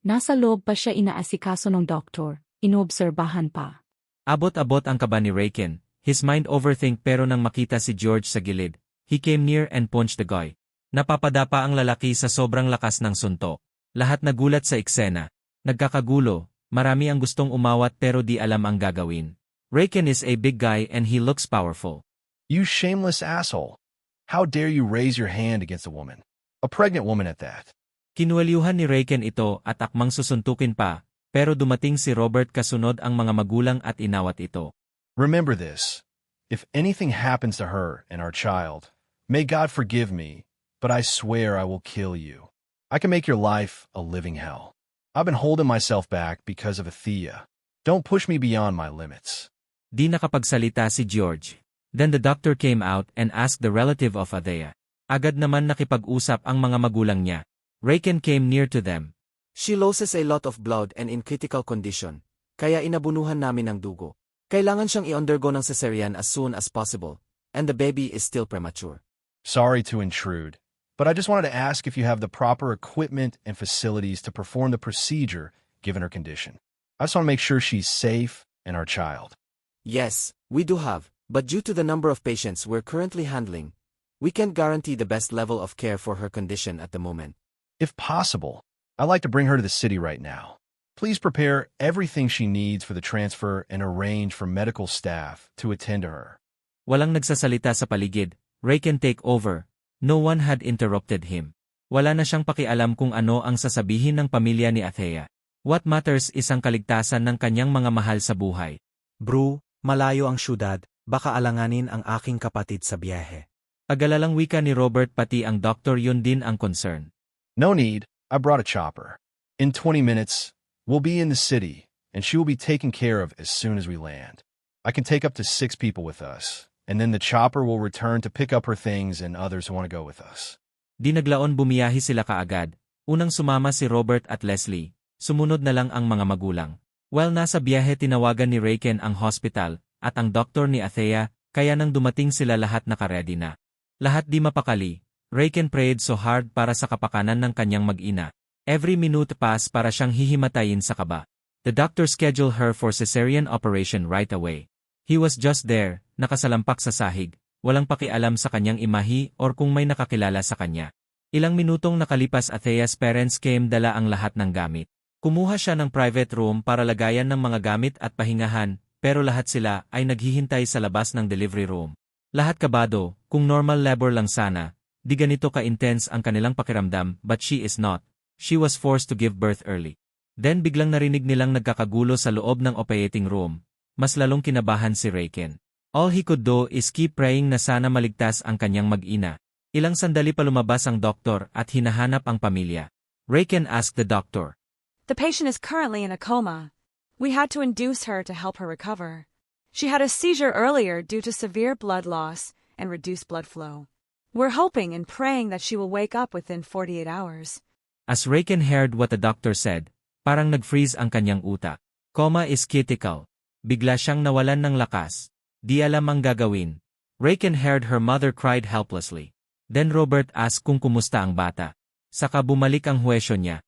Nasa loob pa siya inaasikaso ng doktor, inoobserbahan pa. Abot-abot ang kaba ni Rayken, his mind overthink pero nang makita si George sa gilid, he came near and punched the guy. Napapadapa ang lalaki sa sobrang lakas ng suntok. Lahat nagulat sa eksena. Nagkakagulo, marami ang gustong umawat pero di alam ang gagawin. Rayken is a big guy and he looks powerful. You shameless asshole. How dare you raise your hand against a woman? A pregnant woman at that. Kinuwaliuhan ni Rayken ito at akmang susuntukin pa, pero dumating si Robert kasunod ang mga magulang at inawat ito. Remember this. If anything happens to her and our child, may God forgive me, but I swear I will kill you. I can make your life a living hell. I've been holding myself back because of Athea. Don't push me beyond my limits. Di nakapagsalita si George. Then the doctor came out and asked the relative of Athea. Agad naman nakipag-usap ang mga magulang niya. Rayken came near to them. She loses a lot of blood and in critical condition, kaya inabunuhan namin ng dugo. Kailangan siyang i-undergo ng cesarean as soon as possible, and the baby is still premature. Sorry to intrude, but I just wanted to ask if you have the proper equipment and facilities to perform the procedure given her condition. I just want to make sure she's safe and our child. Yes, we do have, but due to the number of patients we're currently handling, we can't guarantee the best level of care for her condition at the moment. If possible, I'd like to bring her to the city right now. Please prepare everything she needs for the transfer and arrange for medical staff to attend to her. Walang nagsasalita sa paligid. Rayken take over. No one had interrupted him. Wala na siyang pakialam kung ano ang sasabihin ng pamilya ni Athea. What matters is ang kaligtasan ng kanyang mga mahal sa buhay. Bru, malayo ang syudad, baka alanganin ang aking kapatid sa biyahe. Agalalang wika ni Robert pati ang doktor yun din ang concern. No need, I brought a chopper. In 20 minutes, we'll be in the city, and she will be taken care of as soon as we land. I can take up to 6 people with us, and then the chopper will return to pick up her things and others who want to go with us. Di naglaon bumiyahi sila kaagad. Unang sumama si Robert at Leslie, sumunod na lang ang mga magulang. While nasa biyahe tinawagan ni Rayken ang hospital at ang doktor ni Athea, kaya nang dumating sila lahat naka-ready na. Lahat di mapakali. Rayken prayed so hard para sa kapakanan ng kanyang mag-ina. Every minute pass para siyang hihimatayin sa kaba. The doctor scheduled her for cesarean operation right away. He was just there, nakasalampak sa sahig, walang pakialam sa kanyang imahi or kung may nakakilala sa kanya. Ilang minutong nakalipas Athea's parents came dala ang lahat ng gamit. Kumuha siya ng private room para lagayan ng mga gamit at pahingahan, pero lahat sila ay naghihintay sa labas ng delivery room. Lahat kabado, kung normal labor lang sana, di ganito ka-intense ang kanilang pakiramdam, but she is not. She was forced to give birth early. Then biglang narinig nilang nagkakagulo sa loob ng operating room. Mas lalong kinabahan si Rayken. All he could do is keep praying na sana maligtas ang kanyang mag-ina. Ilang sandali pa lumabas ang doktor at hinahanap ang pamilya. Rayken asked the doctor. The patient is currently in a coma. We had to induce her to help her recover. She had a seizure earlier due to severe blood loss and reduced blood flow. We're hoping and praying that she will wake up within 48 hours. As Rayken heard what the doctor said, parang nag-freeze ang kanyang utak. Coma is critical. Bigla siyang nawalan ng lakas. Di alam ang gagawin. Rayken heard her mother cried helplessly. Then Robert asked kung kumusta ang bata. Saka bumalik ang huwesyo niya.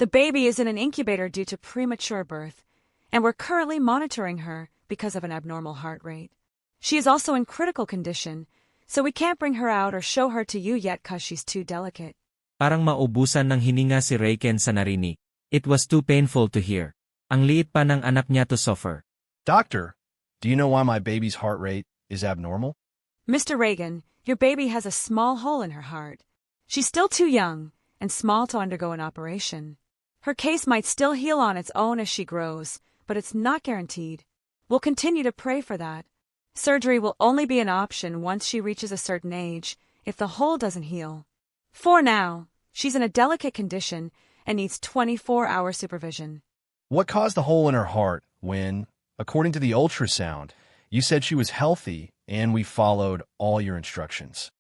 The baby is in an incubator due to premature birth, and we're currently monitoring her because of an abnormal heart rate. She is also in critical condition, so we can't bring her out or show her to you yet cause she's too delicate. Parang maubusan ng hininga si Reiken sa narinig. It was too painful to hear. Ang liit pa ng anak niya to suffer. Doctor, do you know why my baby's heart rate is abnormal? Mr. Reagan, your baby has a small hole in her heart. She's still too young and small to undergo an operation. Her case might still heal on its own as she grows, but it's not guaranteed. We'll continue to pray for that. Surgery will only be an option once she reaches a certain age, if the hole doesn't heal. For now, she's in a delicate condition and needs 24-hour supervision. What caused the hole in her heart when, according to the ultrasound, you said she was healthy and we followed all your instructions?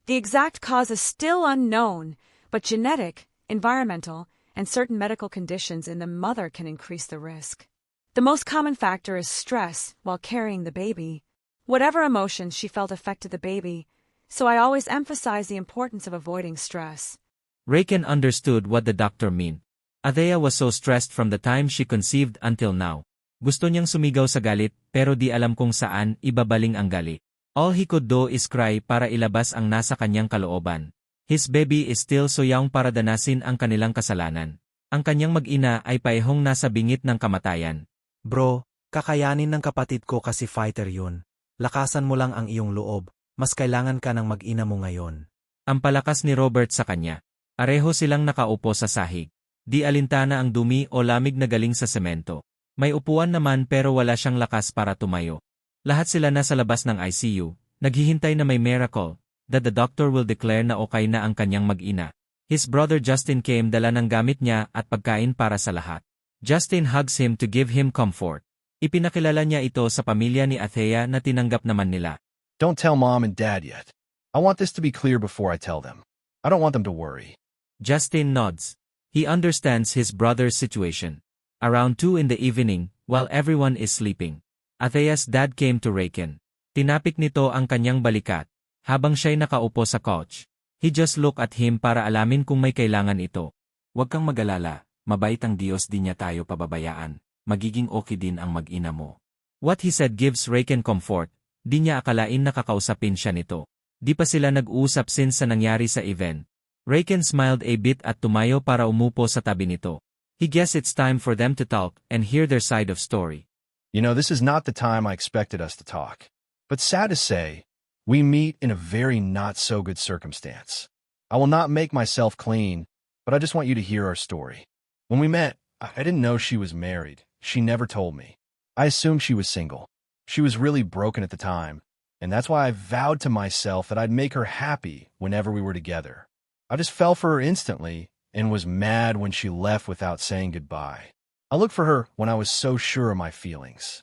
The exact cause is still unknown, but genetic, environmental, and certain medical conditions in the mother can increase the risk. The most common factor is stress while carrying the baby. Whatever emotions she felt affected the baby, so I always emphasize the importance of avoiding stress. Reiken understood what the doctor meant. Athea was so stressed from the time she conceived until now. Gusto niyang sumigaw sa galit pero di alam kung saan ibabaling ang galit. All he could do is cry para ilabas ang nasa kanyang kalooban. His baby is still so young para danasin ang kanilang kasalanan. Ang kanyang mag-ina ay paehong nasa bingit ng kamatayan. Bro, kakayanin ng kapatid ko kasi fighter yun. Lakasan mo lang ang iyong loob, mas kailangan ka ng mag-ina mo ngayon. Ang palakas ni Robert sa kanya. Areho silang nakaupo sa sahig. Di alintana ang dumi o lamig na galing sa semento. May upuan naman pero wala siyang lakas para tumayo. Lahat sila nasa labas ng ICU, naghihintay na may miracle, that the doctor will declare na okay na ang kanyang mag-ina. His brother Justin came dala ng gamit niya at pagkain para sa lahat. Justin hugs him to give him comfort. Ipinakilala niya ito sa pamilya ni Athea na tinanggap naman nila. Don't tell Mom and Dad yet. I want this to be clear before I tell them. I don't want them to worry. Justin nods. He understands his brother's situation. Around 2 in the evening, while everyone is sleeping, Athea's dad came to Reiken. Tinapik nito ang kanyang balikat. Habang siya'y nakaupo sa couch, he just looked at him para alamin kung may kailangan ito. Huwag kang mag-alala, mabait ang Diyos, di niya tayo pababayaan. Magiging okay din ang mag-ina mo. What he said gives Reiken comfort. Di niya akalain na kakausapin siya nito. Di pa sila nag-uusap since sa nangyari sa event. Reiken smiled a bit at tumayo para umupo sa tabi nito. He guessed it's time for them to talk and hear their side of story. You know, this is not the time I expected us to talk. But sad to say, we meet in a very not-so-good circumstance. I will not make myself clean, but I just want you to hear our story. When we met, I didn't know she was married. She never told me. I assumed she was single. She was really broken at the time, and that's why I vowed to myself that I'd make her happy whenever we were together. I just fell for her instantly and was mad when she left without saying goodbye. I looked for her when I was so sure of my feelings.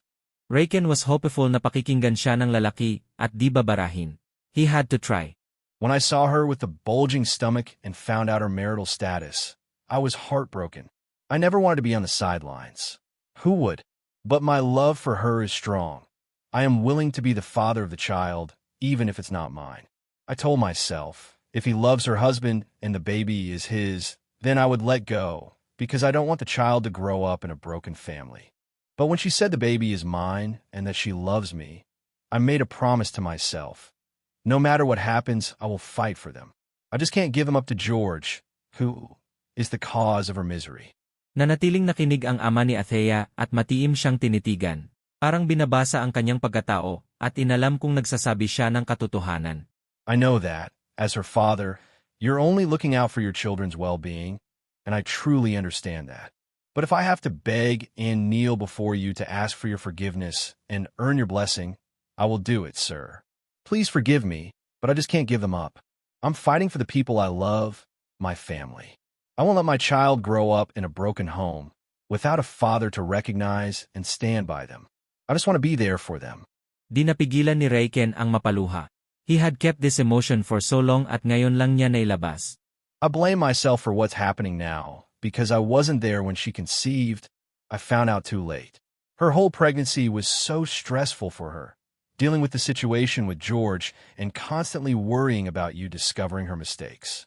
Reiken was hopeful na pakikinggan siya ng lalaki at di babarahin. He had to try. When I saw her with a bulging stomach and found out her marital status, I was heartbroken. I never wanted to be on the sidelines. Who would? But my love for her is strong. I am willing to be the father of the child, even if it's not mine. I told myself, if he loves her husband and the baby is his, then I would let go, because I don't want the child to grow up in a broken family. But when she said the baby is mine and that she loves me, I made a promise to myself. No matter what happens, I will fight for them. I just can't give them up to George, who is the cause of her misery. Nanatiling nakinig ang ama ni Athea at matiim siyang tinitigan. Parang binabasa ang kanyang pagkatao at inalam kung nagsasabi siya ng katotohanan. I know that, as her father, you're only looking out for your children's well-being, and I truly understand that. But if I have to beg and kneel before you to ask for your forgiveness and earn your blessing, I will do it, sir. Please forgive me, but I just can't give them up. I'm fighting for the people I love, my family. I won't let my child grow up in a broken home without a father to recognize and stand by them. I just want to be there for them. Di napigilan ni Reiken ang mapaluha. He had kept this emotion for so long at ngayon lang niya nailabas. I blame myself for what's happening now, because I wasn't there when she conceived. I found out too late. Her whole pregnancy was so stressful for her, dealing with the situation with George and constantly worrying about you discovering her mistakes.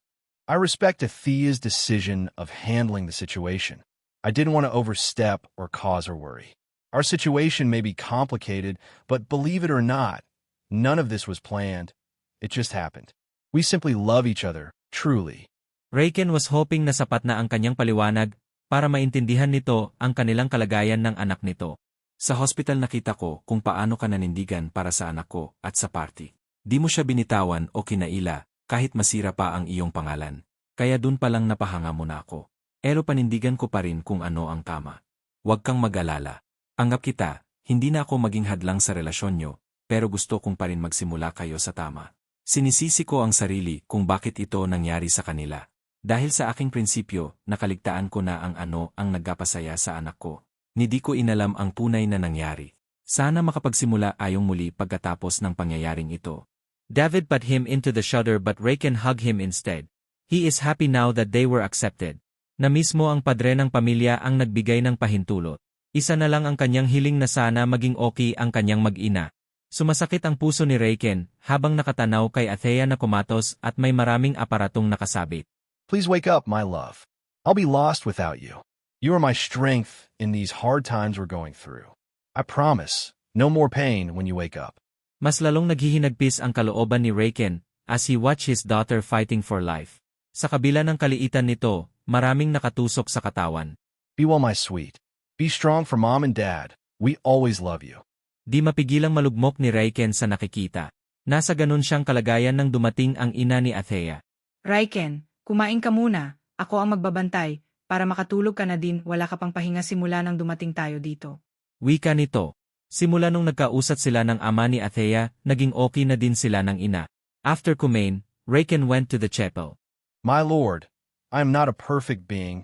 I respect Athea's decision of handling the situation. I didn't want to overstep or cause her worry. Our situation may be complicated, but believe it or not, none of this was planned. It just happened. We simply love each other, truly. Raiken was hoping na sapat na ang kanyang paliwanag para maintindihan nito ang kanilang kalagayan ng anak nito. Sa hospital nakita ko kung paano ka nanindigan para sa anak ko at sa party. Di mo siya binitawan o kinaila kahit masira pa ang iyong pangalan. Kaya dun palang napahanga mo na ako. Pero panindigan ko pa rin kung ano ang tama. Huwag kang mag-alala. Anggap kita, hindi na ako maging hadlang sa relasyon nyo, pero gusto kong pa rin magsimula kayo sa tama. Sinisisi ko ang sarili kung bakit ito nangyari sa kanila. Dahil sa aking prinsipyo, nakaligtaan ko na ang ano ang nagpapasaya sa anak ko. Hindi ko inalam ang tunay na nangyari. Sana makapagsimula ayong muli pagkatapos ng pangyayaring ito. David put him into the shutter but Raiken hugged him instead. He is happy now that they were accepted. Na mismo ang padre ng pamilya ang nagbigay ng pahintulot. Isa na lang ang kanyang hiling na sana maging okay ang kanyang mag-ina. Sumasakit ang puso ni Raiken habang nakatanaw kay Athea na kumatos at may maraming aparatong nakasabit. Please wake up, my love. I'll be lost without you. You are my strength in these hard times we're going through. I promise, no more pain when you wake up. Mas lalong naghihinagpis ang kalooban ni Raiken as he watched his daughter fighting for life. Sa kabila ng kaliitan nito, maraming nakatusok sa katawan. Be well, my sweet. Be strong for mom and dad. We always love you. Di mapigilang malugmok ni Raiken sa nakikita. Nasa ganun siyang kalagayan nang dumating ang ina ni Athea. Raiken, kumain ka muna. Ako ang magbabantay. Para makatulog ka na din, wala ka pang pahinga simula nang dumating tayo dito. Wika nito. Simula nung nagkausat sila ng ama ni Athea, naging okay na din sila ng ina. After kumain, Raiken went to the chapel. My Lord, I am not a perfect being,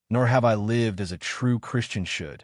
nor have I lived as a true Christian should,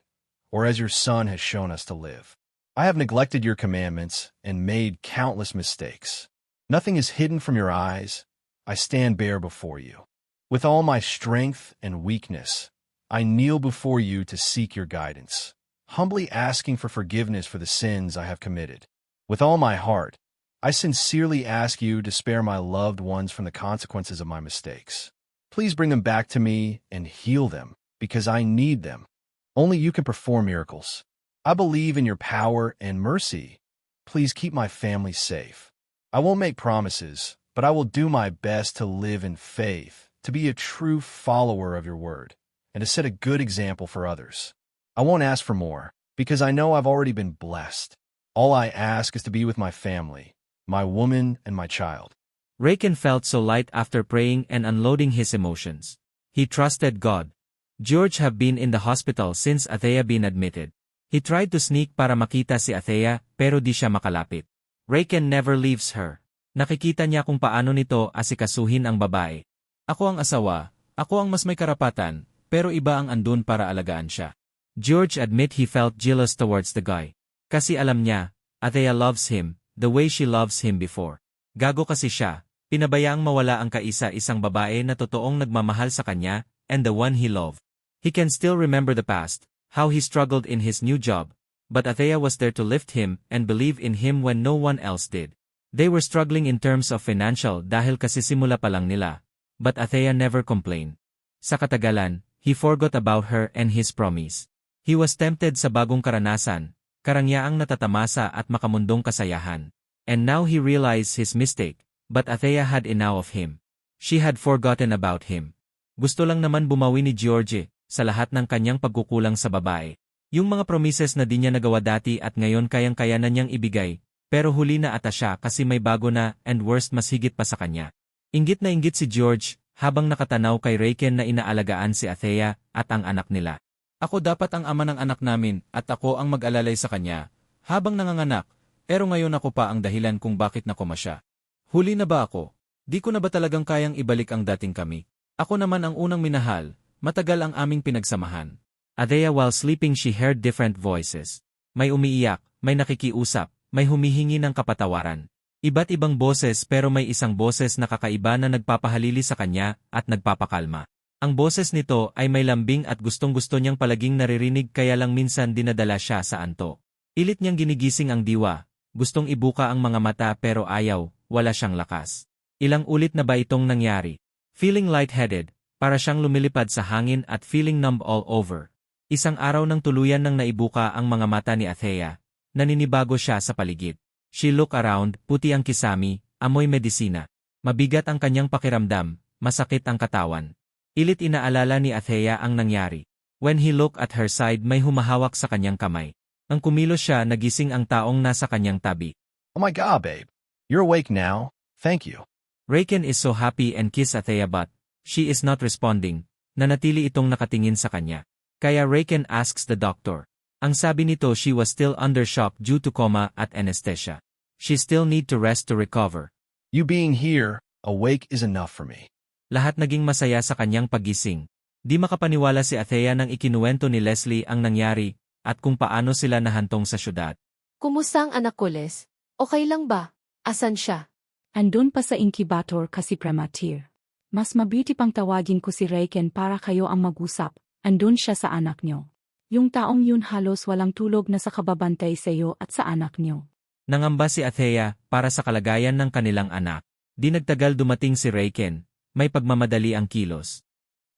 or as your Son has shown us to live. I have neglected your commandments and made countless mistakes. Nothing is hidden from your eyes. I stand bare before you. With all my strength and weakness, I kneel before you to seek your guidance, humbly asking for forgiveness for the sins I have committed. With all my heart, I sincerely ask you to spare my loved ones from the consequences of my mistakes. Please bring them back to me and heal them, because I need them. Only you can perform miracles. I believe in your power and mercy. Please keep my family safe. I won't make promises, but I will do my best to live in faith, to be a true follower of your word, and to set a good example for others. I won't ask for more, because I know I've already been blessed. All I ask is to be with my family, my woman and my child. Raiken felt so light after praying and unloading his emotions. He trusted God. George had been in the hospital since Athea been admitted. He tried to sneak para makita si Athea pero di siya makalapit. Raiken never leaves her. Nakikita niya kung paano nito asikasuhin ang babae. Ako ang asawa, ako ang mas may karapatan, pero iba ang andun para alagaan siya. George admit he felt jealous towards the guy. Kasi alam niya, Athea loves him, the way she loves him before. Gago kasi siya, pinabayaang mawala ang kaisa-isang babae na totoong nagmamahal sa kanya, and the one he loved. He can still remember the past, how he struggled in his new job, but Athea was there to lift him and believe in him when no one else did. They were struggling in terms of financial dahil kasi simula pa lang nila, but Athea never complained. Sa katagalan, he forgot about her and his promise. He was tempted sa bagong karanasan, karangyaang natatamasa at makamundong kasayahan. And now he realized his mistake, but Athea had enough of him. She had forgotten about him. Gusto lang naman bumawi ni George sa lahat ng kanyang pagkukulang sa babae. Yung mga promises na di niya nagawa dati at ngayon kayang-kaya na niyang ibigay, pero huli na ata siya kasi may bago na and worst mas higit pa sa kanya. Inggit na inggit si George habang nakatanaw kay Raiken na inaalagaan si Athea at ang anak nila. Ako dapat ang ama ng anak namin at ako ang mag-alalay sa kanya habang nanganganak, pero ngayon ako pa ang dahilan kung bakit nakoma siya. Huli na ba ako? Di ko na ba talagang kayang ibalik ang dating kami? Ako naman ang unang minahal, matagal ang aming pinagsamahan. Athea while sleeping she heard different voices. May umiiyak, may nakikiusap, may humihingi ng kapatawaran. Iba't ibang boses pero may isang boses na kakaiba na nagpapahalili sa kanya at nagpapakalma. Ang boses nito ay may lambing at gustong-gusto niyang palaging naririnig kaya lang minsan dinadala siya sa anto. Ilit niyang ginigising ang diwa, gustong ibuka ang mga mata pero ayaw, wala siyang lakas. Ilang ulit na ba itong nangyari? Feeling lightheaded, para siyang lumilipad sa hangin at feeling numb all over. Isang araw nang tuluyan nang naibuka ang mga mata ni Athea, naninibago siya sa paligid. She looked around, puti ang kisami, amoy medisina. Mabigat ang kanyang pakiramdam, masakit ang katawan. Ilit inaalala ni Athea ang nangyari. When he looked at her side may humahawak sa kanyang kamay. Ang kumilos siya nagising ang taong nasa kanyang tabi. Oh my God, babe. You're awake now. Thank you. Raken is so happy and kiss Athea but she is not responding. Nanatili itong nakatingin sa kanya. Kaya Raken asks the doctor. Ang sabi nito she was still under shock due to coma at anesthesia. She still need to rest to recover. You being here, awake is enough for me. Lahat naging masaya sa kanyang paggising. Di makapaniwala si Athea nang ikinuwento ni Leslie ang nangyari at kung paano sila nahantong sa syudad. Kumusta ang anak ko, Les? Okay lang ba? Asan siya? Andun pa sa incubator kasi premature. Mas mabuti pang tawagin ko si Raken para kayo ang mag-usap. Andun siya sa anak niyo. Yung taong yun halos walang tulog na sa kababantay sa iyo at sa anak niyo. Nangamba si Athea para sa kalagayan ng kanilang anak. Di nagtagal dumating si Raken, may pagmamadali ang kilos.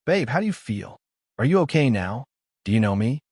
Babe, how do you feel? Are you okay now? Do you know me?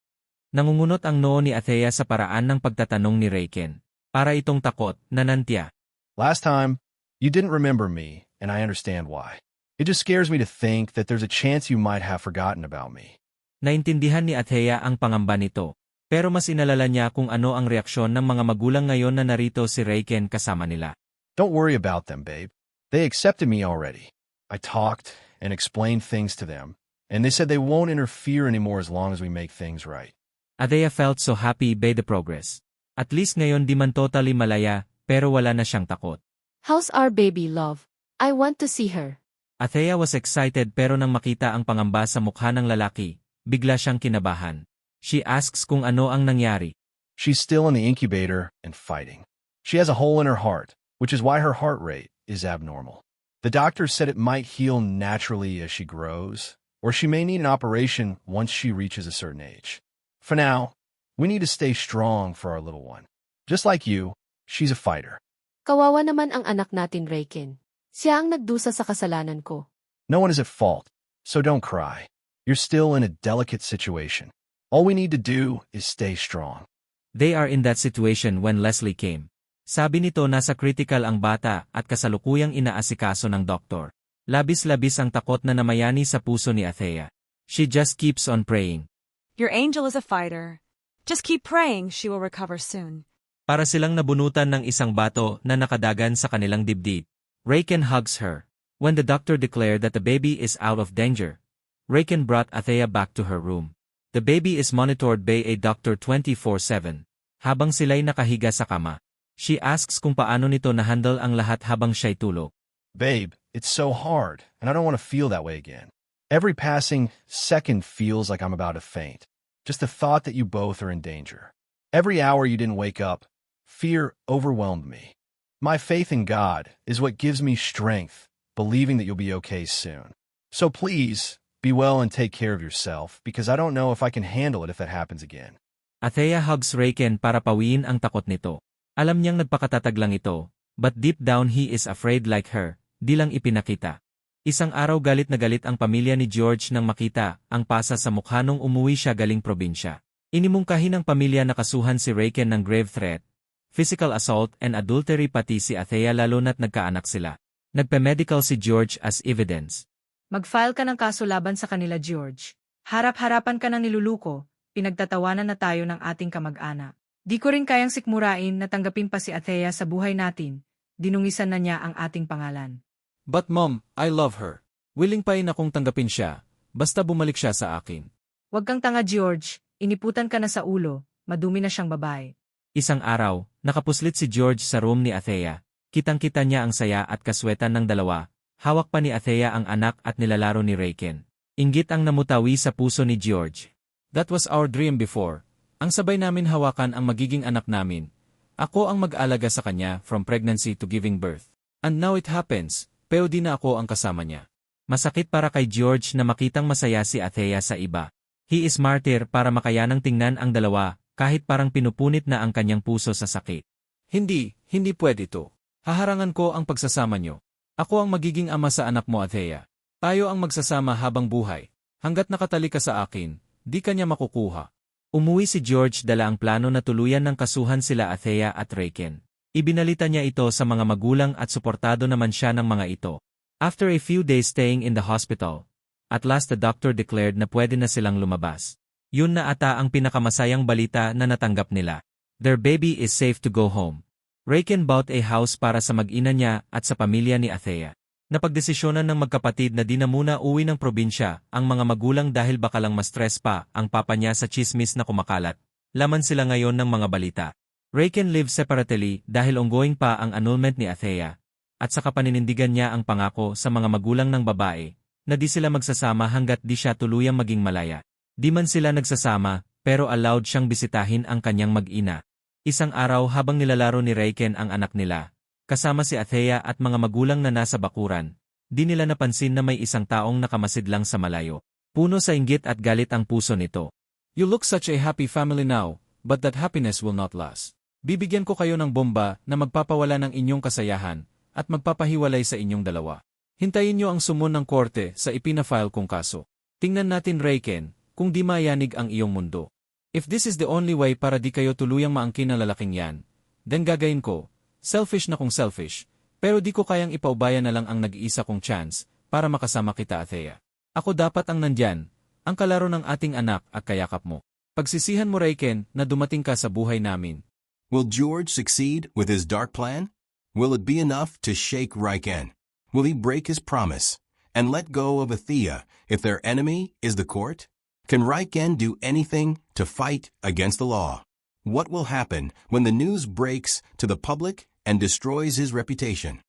Nangungunot ang noo ni Athea sa paraan ng pagtatanong ni Raken. Para itong takot, nanantya. Last time, you didn't remember me, and I understand why. It just scares me to think that there's a chance you might have forgotten about me. Naintindihan ni Athea ang pangamba nito. Pero mas inalala niya kung ano ang reaksyon ng mga magulang ngayon na narito si Raken kasama nila. Don't worry about them, babe. They accepted me already. I talked and explained things to them, and they said they won't interfere anymore as long as we make things right. Athea felt so happy by the progress. At least ngayon di man totally malaya, pero wala na siyang takot. How's our baby, love? I want to see her. Athea was excited pero nang makita ang pangamba sa mukha ng lalaki, bigla siyang kinabahan. She asks kung ano ang nangyari. She's still in the incubator and fighting. She has a hole in her heart, which is why her heart rate is abnormal. The doctor said it might heal naturally as she grows, or she may need an operation once she reaches a certain age. For now, we need to stay strong for our little one. Just like you, she's a fighter. Kawawa naman ang anak natin, Raken. Siya ang nagdusa sa kasalanan ko. No one is at fault, so don't cry. You're still in a delicate situation. All we need to do is stay strong. They are in that situation when Leslie came. Sabi nito nasa critical ang bata at kasalukuyang inaasikaso ng doktor. Labis-labis ang takot na namayani sa puso ni Athea. She just keeps on praying. Your angel is a fighter. Just keep praying she will recover soon. Para silang nabunutan ng isang bato na nakadagan sa kanilang dibdib. Raken hugs her. When the doctor declared that the baby is out of danger, Raken brought Athea back to her room. The baby is monitored by a doctor 24/7. Habang sila'y nakahiga sa kama, she asks kung paano nito na-handle ang lahat habang siya'y tulog. Babe, it's so hard, and I don't want to feel that way again. Every passing second feels like I'm about to faint. Just the thought that you both are in danger. Every hour you didn't wake up, fear overwhelmed me. My faith in God is what gives me strength, believing that you'll be okay soon. So please, be well and take care of yourself, because I don't know if I can handle it if that happens again. Athea hugs Raken para pawiin ang takot nito. Alam niyang nagpakatatag lang ito, but deep down he is afraid like her, di lang ipinakita. Isang araw galit na galit ang pamilya ni George nang makita ang pasa sa mukha nung umuwi siya galing probinsya. Inimungkahi ng pamilya na kasuhan si Raken ng grave threat, physical assault and adultery pati si Athea lalo na't nagkaanak sila. Nagpa-medical si George as evidence. Mag-file ka ng kaso laban sa kanila, George. Harap-harapan ka ng niluluko, pinagtatawanan na tayo ng ating kamag-anak. Di ko rin kayang sikmurain na tanggapin pa si Athea sa buhay natin, dinungisan na niya ang ating pangalan. But mom, I love her. Willing pa rin akong tanggapin siya, basta bumalik siya sa akin. Huwag kang tanga, George, iniputan ka na sa ulo, madumi na siyang babae. Isang araw, nakapuslit si George sa room ni Athea, kitang-kita niya ang saya at kaswetan ng dalawa. Hawak pa ni Athea ang anak at nilalaro ni Raken. Inggit ang namutawi sa puso ni George. That was our dream before. Ang sabay namin hawakan ang magiging anak namin. Ako ang mag-alaga sa kanya from pregnancy to giving birth. And now it happens, pero di na ako ang kasama niya. Masakit para kay George na makitang masaya si Athea sa iba. He is martyr para makayanang tingnan ang dalawa, kahit parang pinupunit na ang kanyang puso sa sakit. Hindi pwede to. Haharangan ko ang pagsasama niyo. Ako ang magiging ama sa anak mo, Athea. Tayo ang magsasama habang buhay. Hanggat nakatali ka sa akin, di ka niya makukuha. Umuwi si George dala ang plano na tuluyan ng kasuhan sila Athea at Raiken. Ibinalita niya ito sa mga magulang at suportado naman siya ng mga ito. After a few days staying in the hospital, at last the doctor declared na pwede na silang lumabas. Yun na ata ang pinakamasayang balita na natanggap nila. Their baby is safe to go home. Raiken bought a house para sa mag-ina niya at sa pamilya ni Athea. Napagdesisyonan ng magkapatid na di na muna uwi ng probinsya ang mga magulang dahil baka lang ma-stress pa ang papa niya sa chismis na kumakalat. Laman sila ngayon ng mga balita. Raiken lives separately dahil ongoing pa ang annulment ni Athea, at saka paninindigan niya ang pangako sa mga magulang ng babae na di sila magsasama hanggat di siya tuluyang maging malaya. Di man sila nagsasama, pero allowed siyang bisitahin ang kanyang mag-ina. Isang araw habang nilalaro ni Raiken ang anak nila, kasama si Athea at mga magulang na nasa bakuran, di nila napansin na may isang taong nakamasid lang sa malayo. Puno sa inggit at galit ang puso nito. You look such a happy family now, but that happiness will not last. Bibigyan ko kayo ng bomba na magpapawala ng inyong kasayahan at magpapahiwalay sa inyong dalawa. Hintayin niyo ang sumon ng korte sa ipina-file kong kaso. Tingnan natin Raiken, kung di mayanig ang iyong mundo. If this is the only way para di kayo tuluyang maangkin ng lalaking yan, then gagayin ko, selfish na kung selfish, pero di ko kayang ipaubaya na lang ang nag-iisa kong chance para makasama kita Athea. Ako dapat ang nandyan, ang kalaro ng ating anak at kayakap mo. Pagsisihan mo Raiken na dumating ka sa buhay namin. Will George succeed with his dark plan? Will it be enough to shake Raiken? Will he break his promise and let go of Athea if their enemy is the court? Can Raiken do anything to fight against the law? What will happen when the news breaks to the public and destroys his reputation?